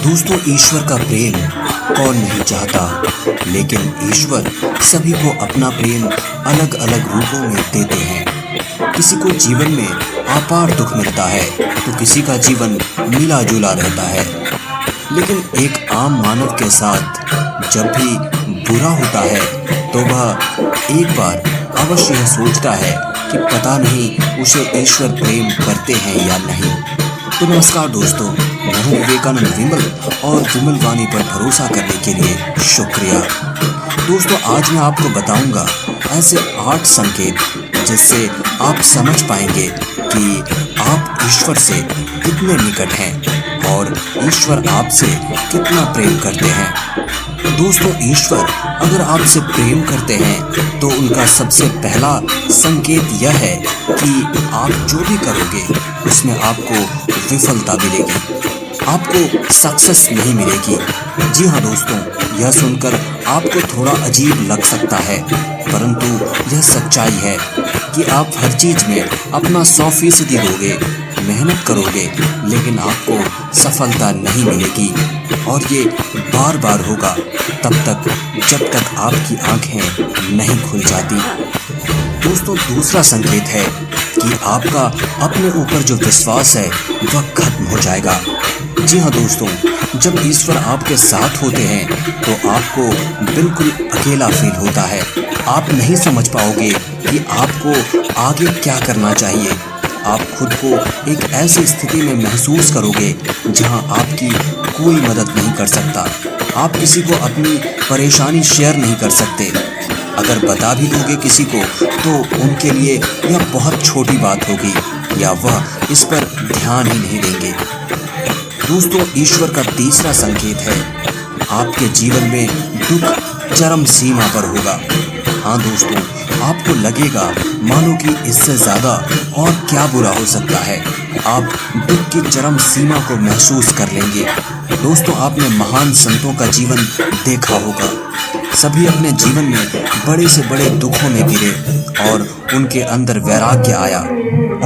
दोस्तों, ईश्वर का प्रेम कौन नहीं चाहता, लेकिन ईश्वर सभी को अपना प्रेम अलग अलग रूपों में देते हैं। किसी को जीवन में अपार दुख मिलता है तो किसी का जीवन मिला जुला रहता है। लेकिन एक आम मानव के साथ जब भी बुरा होता है तो वह एक बार अवश्य यह सोचता है कि पता नहीं उसे ईश्वर प्रेम करते हैं या नहीं। तो नमस्कार दोस्तों, मैं हूं विवेकानंद विमल और विमल वाणी पर भरोसा करने के लिए शुक्रिया। दोस्तों, आज मैं आपको बताऊंगा ऐसे 8 संकेत जिससे आप समझ पाएंगे कि आप ईश्वर से कितने निकट हैं और ईश्वर आपसे कितना प्रेम करते हैं। दोस्तों, ईश्वर अगर आपसे प्रेम करते हैं तो उनका सबसे पहला संकेत यह है कि आप जो भी करोगे उसमें आपको विफलता मिलेगी, आपको सक्सेस नहीं मिलेगी। जी हाँ दोस्तों, यह सुनकर आपको थोड़ा अजीब लग सकता है, परंतु यह सच्चाई है कि आप हर चीज में अपना 100% दोगे, मेहनत करोगे, लेकिन आपको सफलता नहीं मिलेगी। और ये बार बार होगा तब तक जब तक आपकी आंखें नहीं खुल जाती। दोस्तों, दूसरा संकेत है कि आपका अपने ऊपर जो विश्वास है वह खत्म हो जाएगा। जी हाँ दोस्तों, जब ईश्वर आपके साथ होते हैं तो आपको बिल्कुल अकेला फील होता है। आप नहीं समझ पाओगे कि आपको आगे क्या करना चाहिए। आप खुद को एक ऐसी स्थिति में महसूस करोगे जहां आपकी कोई मदद नहीं कर सकता। आप किसी को अपनी परेशानी शेयर नहीं कर सकते। अगर बता भी दोगे किसी को तो उनके लिए यह बहुत छोटी बात होगी या वह इस पर ध्यान ही नहीं देंगे। दोस्तों, ईश्वर का तीसरा संकेत है आपके जीवन में दुख चरम सीमा पर होगा। हाँ दोस्तों, आपको लगेगा मानो कि इससे ज्यादा और क्या बुरा हो सकता है। आप दुख की चरम सीमा को महसूस कर लेंगे। दोस्तों, आपने महान संतों का जीवन देखा होगा। सभी अपने जीवन में बड़े से बड़े दुखों में गिरे और उनके अंदर वैराग्य आया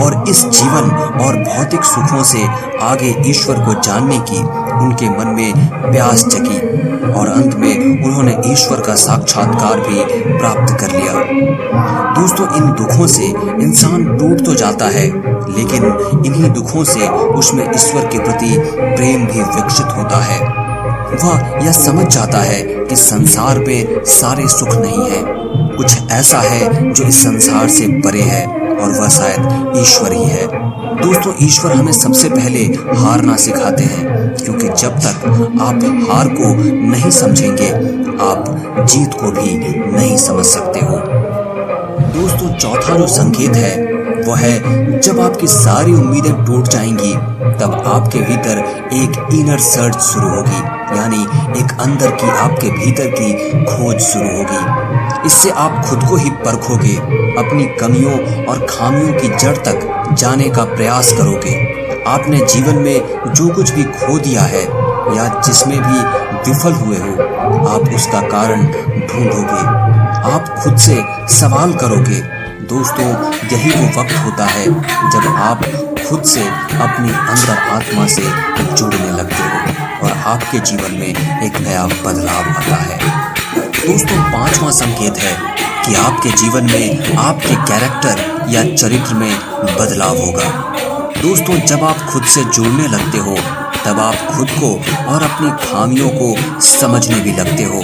और इस जीवन और भौतिक सुखों से आगे ईश्वर को जानने की उनके मन में प्यास जगी और अंत में उन्होंने ईश्वर का साक्षात्कार भी प्राप्त कर लिया। दोस्तों, इन दुखों से इंसान टूट तो जाता है, लेकिन इन्हीं दुखों से उसमें ईश्वर के प्रति प्रेम भी विकसित होता है। वह यह समझ जाता है कि संसार में सारे सुख नहीं है, कुछ ऐसा है जो इस संसार से परे है और वह शायद ईश्वर ही है। दोस्तों, ईश्वर हमें सबसे पहले हारना सिखाते हैं, क्योंकि जब तक आप हार को नहीं समझेंगे आप जीत को भी नहीं समझ सकते हो। दोस्तों, चौथा जो संकेत है वह है जब आपकी सारी उम्मीदें टूट जाएंगी तब आपके भीतर एक इनर सर्च शुरू होगी, यानी एक अंदर की आपके भीतर की खोज शुरू होगी। इससे आप खुद को ही परखोगे, अपनी कमियों और खामियों की जड़ तक जाने का प्रयास करोगे। आपने जीवन में जो कुछ भी खो दिया है या जिसमें भी विफल हुए हो, आप उसका कारण ढूंढोगे, आप खुद से सवाल करोगे। दोस्तों, यही वो वक्त होता है जब आप खुद से अपनी अंदर आत्मा से जुड़ने लगते हो और आपके जीवन में एक नया बदलाव आता है। दोस्तों, 5वां संकेत है कि आपके जीवन में आपके कैरेक्टर या चरित्र में बदलाव होगा। दोस्तों, जब आप खुद से जुड़ने लगते हो तब आप खुद को और अपनी खामियों को समझने भी लगते हो।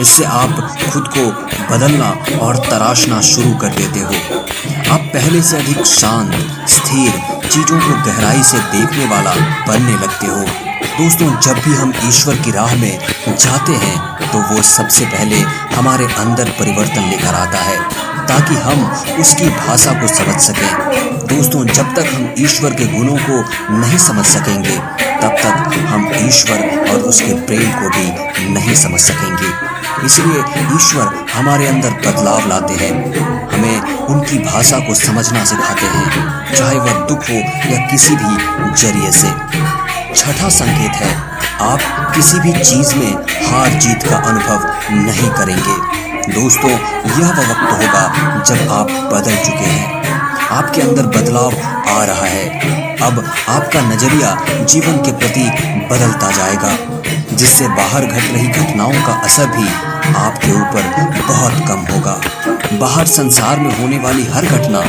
इससे आप खुद को बदलना और तराशना शुरू कर देते हो। आप पहले से अधिक शांत, स्थिर, चीजों को गहराई से देखने वाला बनने लगते हो। दोस्तों, जब भी हम ईश्वर की राह में जाते हैं तो वो सबसे पहले हमारे अंदर परिवर्तन लेकर आता है ताकि हम उसकी भाषा को समझ सकें। दोस्तों, जब तक हम ईश्वर के गुणों को नहीं समझ सकेंगे तब तक हम ईश्वर और उसके प्रेम को भी नहीं समझ सकेंगे। इसलिए ईश्वर हमारे अंदर बदलाव लाते हैं, हमें उनकी भाषा को समझना सिखाते हैं, चाहे वह दुख हो या किसी भी जरिए से। छठा संकेत है आप किसी भी चीज में हार जीत का अनुभव नहीं करेंगे। दोस्तों, यह वो वक्त होगा जब आप बदल चुके हैं, आपके अंदर बदलाव आ रहा है। अब आपका नजरिया जीवन के प्रति बदलता जाएगा, जिससे बाहर घट रही घटनाओं का असर भी आपके ऊपर बहुत कम होगा। बाहर संसार में होने वाली हर घटना